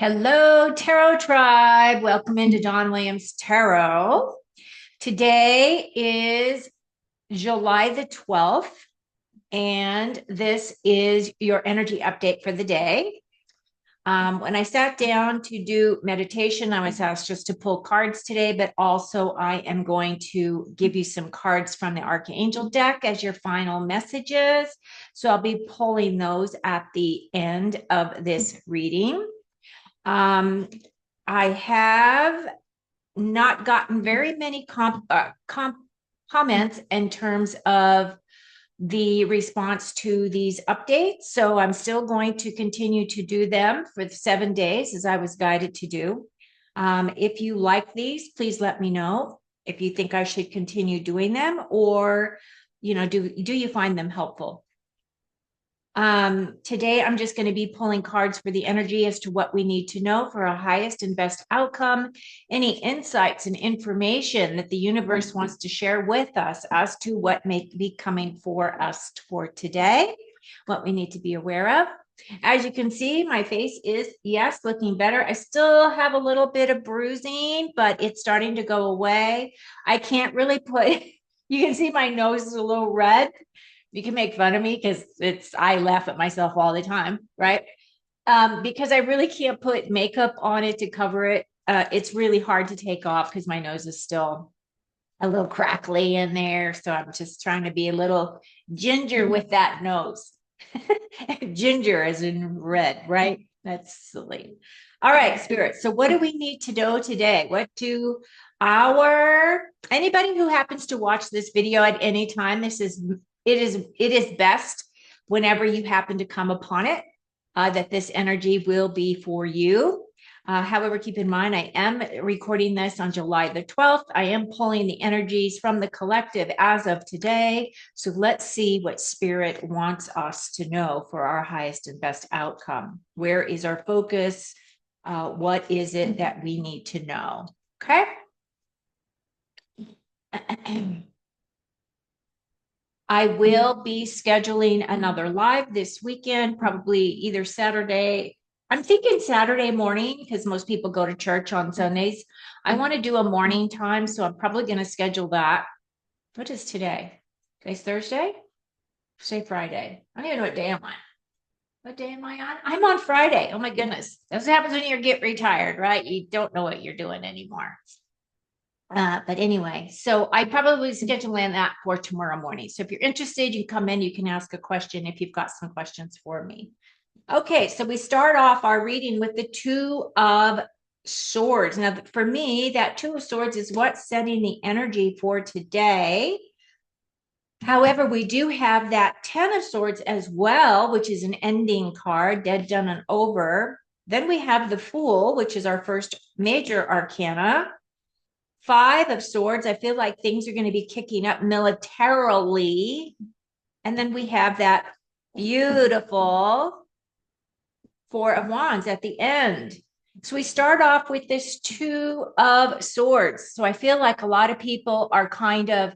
Hello, Tarot Tribe. Welcome into Don Williams Tarot. Today is July the 12th, and this is your energy update for the day. When I sat down to do meditation, I was asked just to pull cards today, but also I am going to give you some cards from the Archangel deck as your final messages. So I'll be pulling those at the end of this reading. I have not gotten very many comments in terms of the response to these updates. So I'm still going to continue to do them for the 7 days as I was guided to do. If you like these, please let me know if you think I should continue doing them, or do you find them helpful? Today, I'm just going to be pulling cards for the energy as to what we need to know for our highest and best outcome, any insights and information that the universe wants to share with us as to what may be coming for us for today, what we need to be aware of. As you can see, my face is, yes, looking better. I still have a little bit of bruising, but it's starting to go away. I can't really put, you can see my nose is a little red. You can make fun of me because I laugh at myself all the time, right? Because I really can't put makeup on it to cover it. It's really hard to take off because my nose is still a little crackly in there. So I'm just trying to be a little ginger with that nose. Ginger as in red, right? That's silly. All right, Spirit. So what do we need to know today? What do anybody who happens to watch this video at any time, it is best whenever you happen to come upon it, that this energy will be for you. However, keep in mind, I am recording this on July the 12th. I am pulling the energies from the collective as of today. So let's see what Spirit wants us to know for our highest and best outcome. Where is our focus? What is it that we need to know? Okay. I will be scheduling another live this weekend, probably either Saturday. I'm thinking Saturday morning because most people go to church on Sundays. I want to do a morning time, so I'm probably going to schedule that. What is today? Today's Thursday? Say Friday. I don't even know what day I'm on. What day am I on? I'm on Friday. Oh my goodness. That's what happens when you get retired, right? You don't know what you're doing anymore. But anyway, so I probably scheduling that for tomorrow morning. So if you're interested, you come in, you can ask a question if you've got some questions for me. Okay, so we start off our reading with the Two of Swords. Now, for me, that Two of Swords is what's setting the energy for today. However, we do have that Ten of Swords as well, which is an ending card, dead, done, and over. Then we have the Fool, which is our first major arcana. Five of Swords, I feel like things are going to be kicking up militarily. And then we have that beautiful Four of Wands at the end. So we start off with this Two of Swords. So I feel like a lot of people are kind of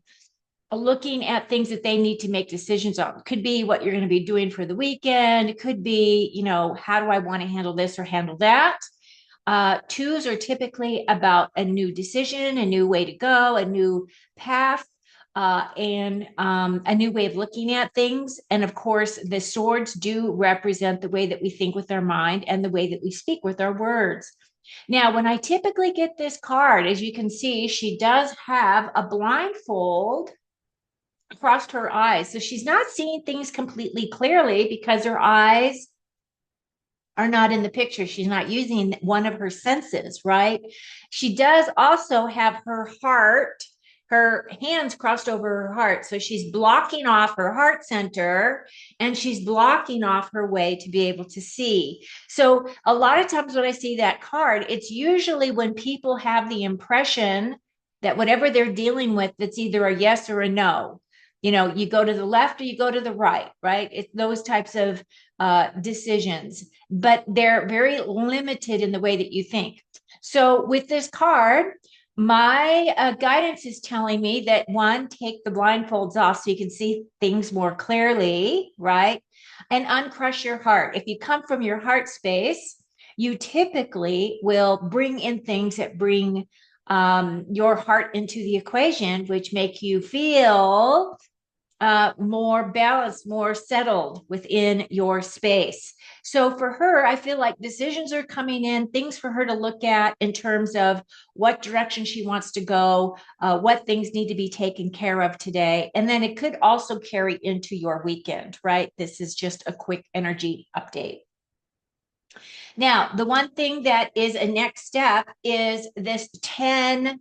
looking at things that they need to make decisions on. It could be what you're going to be doing for the weekend. It could be, how do I want to handle this or handle that? Twos are typically about a new decision, a new way to go, a new path, and a new way of looking at things. And of course, the swords do represent the way that we think with our mind and the way that we speak with our words. Now, when I typically get this card, as you can see, she does have a blindfold across her eyes. So she's not seeing things completely clearly because her eyes are not in the picture. She's not using one of her senses, right? She does also have her hands crossed over her heart. So she's blocking off her heart center and she's blocking off her way to be able to see. So a lot of times when I see that card, it's usually when people have the impression that whatever they're dealing with, it's either a yes or a no. You go to the left or you go to the right, right? It's those types of decisions, but they're very limited in the way that you think. So with this card, my guidance is telling me that one, take the blindfolds off so you can see things more clearly, right? And uncrush your heart. If you come from your heart space, you typically will bring in things that bring your heart into the equation, which make you feel more balanced, more settled within your space. So for her, I feel like decisions are coming in, things for her to look at in terms of what direction she wants to go, what things need to be taken care of today. And then it could also carry into your weekend, right? This is just a quick energy update. Now, the one thing that is a next step is this 10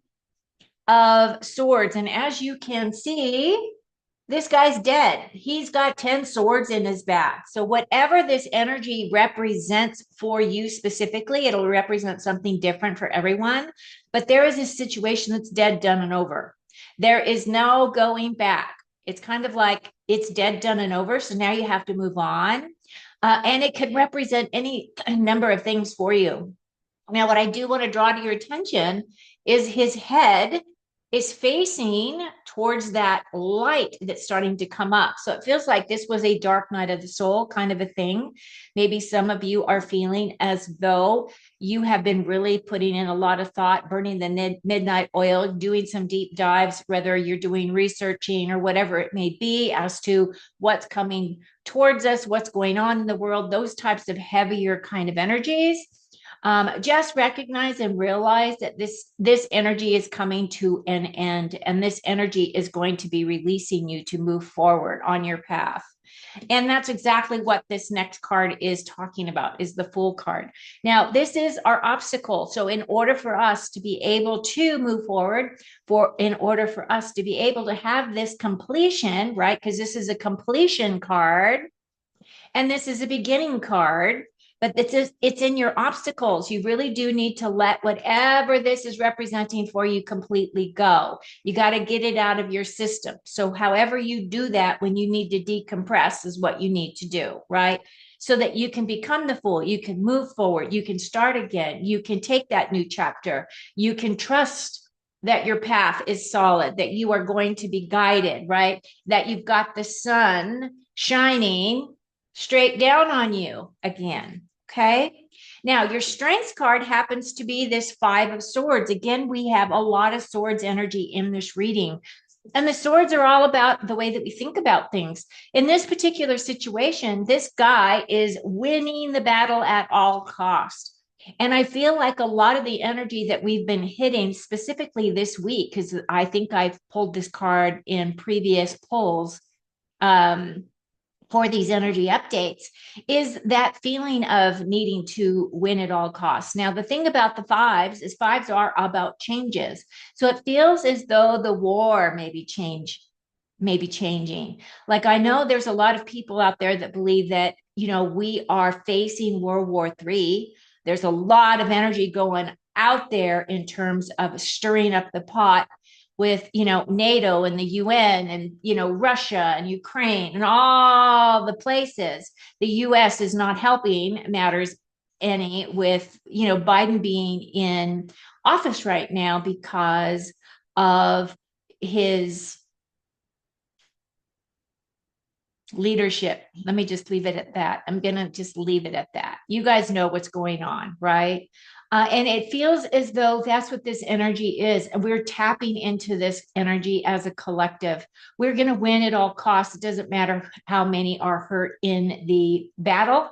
of swords. And as you can see, this guy's dead. He's got 10 swords in his back. So whatever this energy represents for you specifically, it'll represent something different for everyone. But there is a situation that's dead, done, and over. There is no going back. It's kind of like it's dead, done, and over. So now you have to move on. And it could represent any number of things for you. Now, what I do want to draw to your attention is his head is facing towards that light that's starting to come up. So it feels like this was a dark night of the soul kind of a thing. Maybe some of you are feeling as though you have been really putting in a lot of thought, burning the midnight oil, doing some deep dives, whether you're doing researching or whatever it may be as to what's coming towards us, what's going on in the world, those types of heavier kind of energies. Just recognize and realize that this energy is coming to an end, and this energy is going to be releasing you to move forward on your path. And that's exactly what this next card is talking about, is the Fool card. Now, this is our obstacle. So in order for us to be able to move forward, in order for us to be able to have this completion, right? Because this is a completion card and this is a beginning card, but it's in your obstacles. You really do need to let whatever this is representing for you completely go. You got to get it out of your system. So however you do that when you need to decompress is what you need to do, right? So that you can become the Fool, you can move forward, you can start again, you can take that new chapter, you can trust that your path is solid, that you are going to be guided, right? That you've got the sun shining straight down on you again. Okay. Now, your strengths card happens to be this 5 of swords. Again, we have a lot of swords energy in this reading. And the swords are all about the way that we think about things. In this particular situation, this guy is winning the battle at all costs. And I feel like a lot of the energy that we've been hitting specifically this week, because I think I've pulled this card in previous pulls, for these energy updates, is that feeling of needing to win at all costs. Now, the thing about the fives is fives are about changes. So it feels as though the war maybe changing. Like, I know there's a lot of people out there that believe that, we are facing World War III. There's a lot of energy going out there in terms of stirring up the pot with NATO and the UN and Russia and Ukraine and all the places. The US is not helping matters any with Biden being in office right now because of his leadership. Let me just leave it at that. I'm going to just leave it at that. You guys know what's going on, right? And it feels as though that's what this energy is. And we're tapping into this energy as a collective. We're going to win at all costs. It doesn't matter how many are hurt in the battle.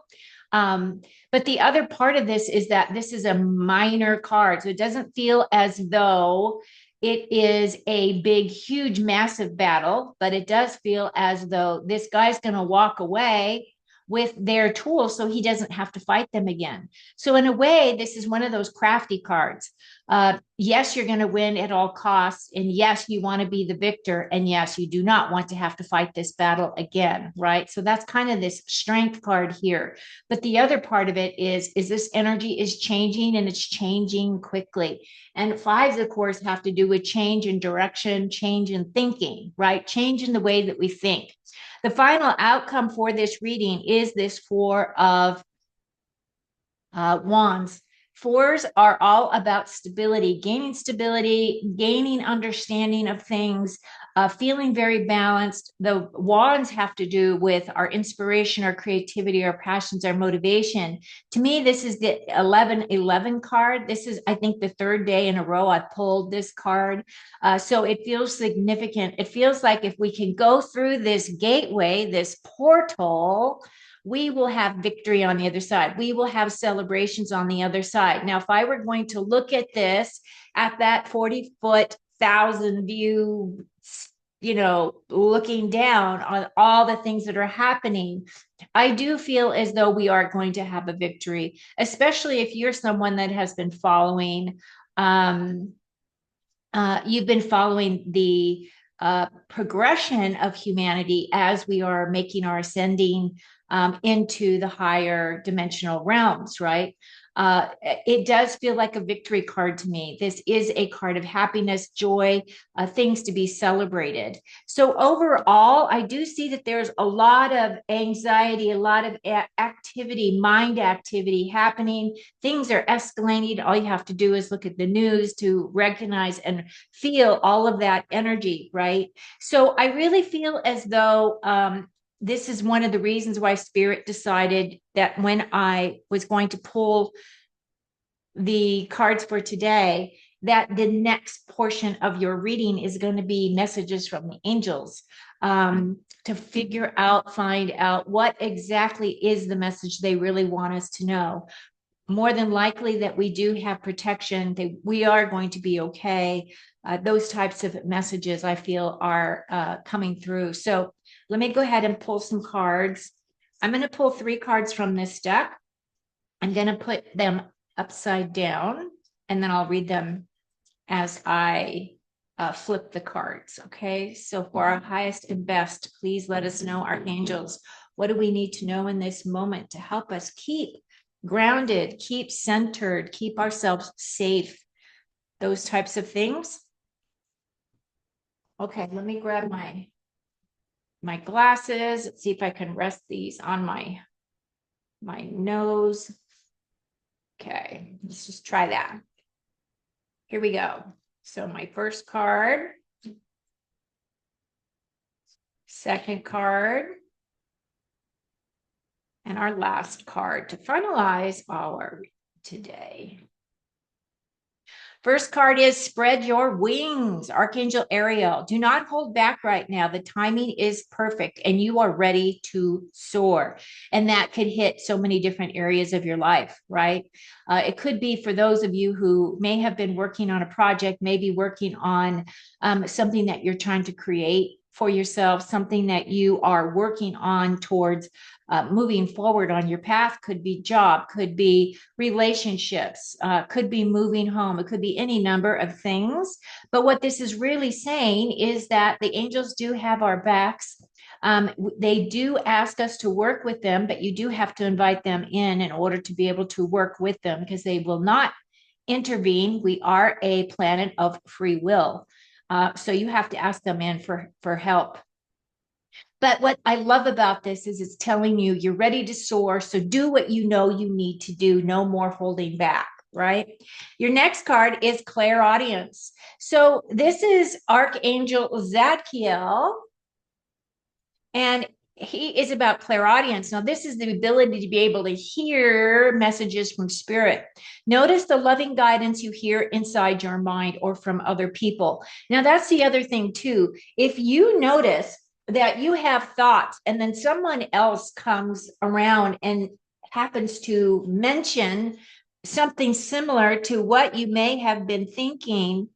But the other part of this is that this is a minor card. So it doesn't feel as though it is a big, huge, massive battle, but it does feel as though this guy's going to walk away with their tools so he doesn't have to fight them again. So in a way, this is one of those crafty cards. Yes, you're going to win at all costs. And yes, you want to be the victor. And yes, you do not want to have to fight this battle again, right? So that's kind of this strength card here. But the other part of it is this energy is changing, and it's changing quickly. And fives, of course, have to do with change in direction, change in thinking, right? Change in the way that we think. The final outcome for this reading is this 4 of Wands. 4s are all about stability, gaining understanding of things, feeling very balanced. The wands have to do with our inspiration, our creativity, our passions, our motivation. To me, this is the 1111 card. This is, I think, the third day in a row I pulled this card. So it feels significant. It feels like if we can go through this gateway, this portal, we will have victory on the other side. We will have celebrations on the other side. Now, if I were going to look at this at that 40-foot, 1,000 view, looking down on all the things that are happening, I do feel as though we are going to have a victory, especially if you're someone that has been following, you've been following the progression of humanity as we are making our ascending into the higher dimensional realms, right? It does feel like a victory card to me. This is a card of happiness, joy, things to be celebrated. So overall, I do see that there's a lot of anxiety, a lot of activity, mind activity happening. Things are escalating. All you have to do is look at the news to recognize and feel all of that energy, right? So I really feel as though this is one of the reasons why Spirit decided that when I was going to pull the cards for today, that the next portion of your reading is going to be messages from the angels, to figure out, find out what exactly is the message they really want us to know. More than likely that we do have protection, that we are going to be okay. Those types of messages I feel are coming through. So let me go ahead and pull some cards. I'm going to pull 3 cards from this deck. I'm going to put them upside down, and then I'll read them as I flip the cards. Okay. So for our highest and best, please let us know, archangels, what do we need to know in this moment to help us keep grounded, keep centered, keep ourselves safe, those types of things. Okay, let me grab my glasses. Let's see if I can rest these on my nose. Okay, let's just try that. Here we go. So my first card, second card, and our last card to finalize our today. First card is spread your wings, Archangel Ariel. Do not hold back right now. The timing is perfect and you are ready to soar. And that could hit so many different areas of your life, right? It could be for those of you who may have been working on a project, maybe working on something that you're trying to create for yourself, something that you are working on towards moving forward on your path. Could be job, could be relationships, could be moving home. It could be any number of things. But what this is really saying is that the angels do have our backs. They do ask us to work with them, but you do have to invite them in order to be able to work with them, because they will not intervene. We are a planet of free will. So you have to ask them in for help. But what I love about this is it's telling you you're ready to soar. So do what you know you need to do. No more holding back, right? Your next card is clairaudience. So this is Archangel Zadkiel, and he is about clairaudience. Now, this is the ability to be able to hear messages from spirit. Notice the loving guidance you hear inside your mind or from other people. Now, that's the other thing too. If you notice that you have thoughts and then someone else comes around and happens to mention something similar to what you may have been thinking,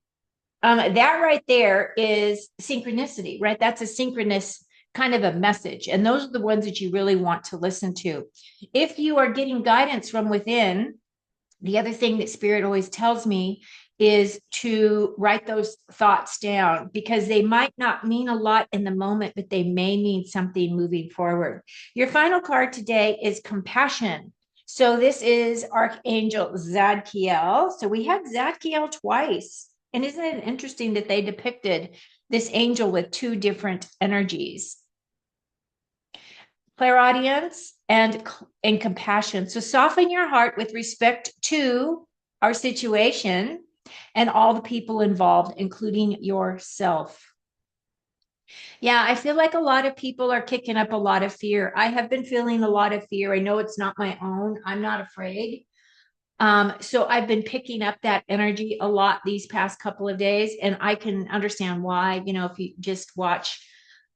that right there is synchronicity, right? That's a synchronous kind of a message. And those are the ones that you really want to listen to. If you are getting guidance from within, the other thing that Spirit always tells me is to write those thoughts down, because they might not mean a lot in the moment, but they may mean something moving forward. Your final card today is compassion. So this is Archangel Zadkiel. So we had Zadkiel twice. And isn't it interesting that they depicted this angel with 2 different energies? Clairaudience and compassion. So soften your heart with respect to our situation and all the people involved, including yourself. Yeah, I feel like a lot of people are kicking up a lot of fear. I have been feeling a lot of fear. I know it's not my own. I'm not afraid. So I've been picking up that energy a lot these past couple of days, and I can understand why. If you just watch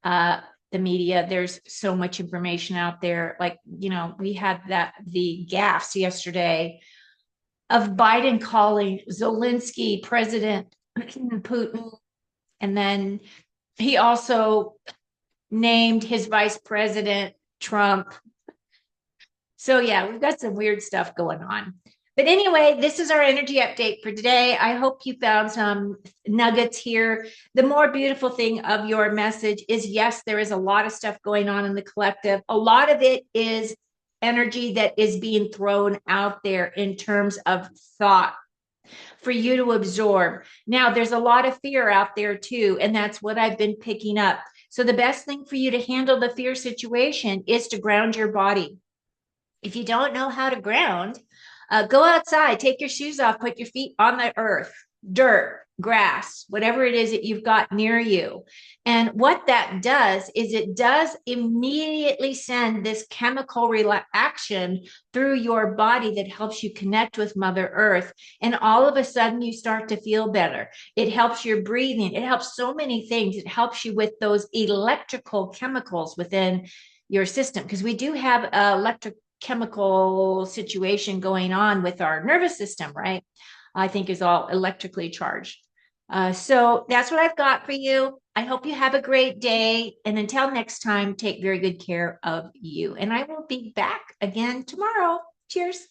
uh the media, there's so much information out there. Like, we had the gaffes yesterday of Biden calling Zelensky President Putin, and then he also named his vice president Trump. So yeah, we've got some weird stuff going on. But anyway, this is our energy update for today. I hope you found some nuggets here. The more beautiful thing of your message is, yes, there is a lot of stuff going on in the collective. A lot of it is energy that is being thrown out there in terms of thought for you to absorb. Now, there's a lot of fear out there too, and that's what I've been picking up. So the best thing for you to handle the fear situation is to ground your body. If you don't know how to ground, go outside, take your shoes off, put your feet on the earth, dirt, grass, whatever it is that you've got near you. And what that does is it does immediately send this chemical reaction through your body that helps you connect with Mother Earth. And all of a sudden, you start to feel better. It helps your breathing. It helps so many things. It helps you with those electrical chemicals within your system, because we do have electric chemical situation going on with our nervous system, right? I think is all electrically charged. So that's what I've got for you. I hope you have a great day. And until next time, take very good care of you. And I will be back again tomorrow. Cheers.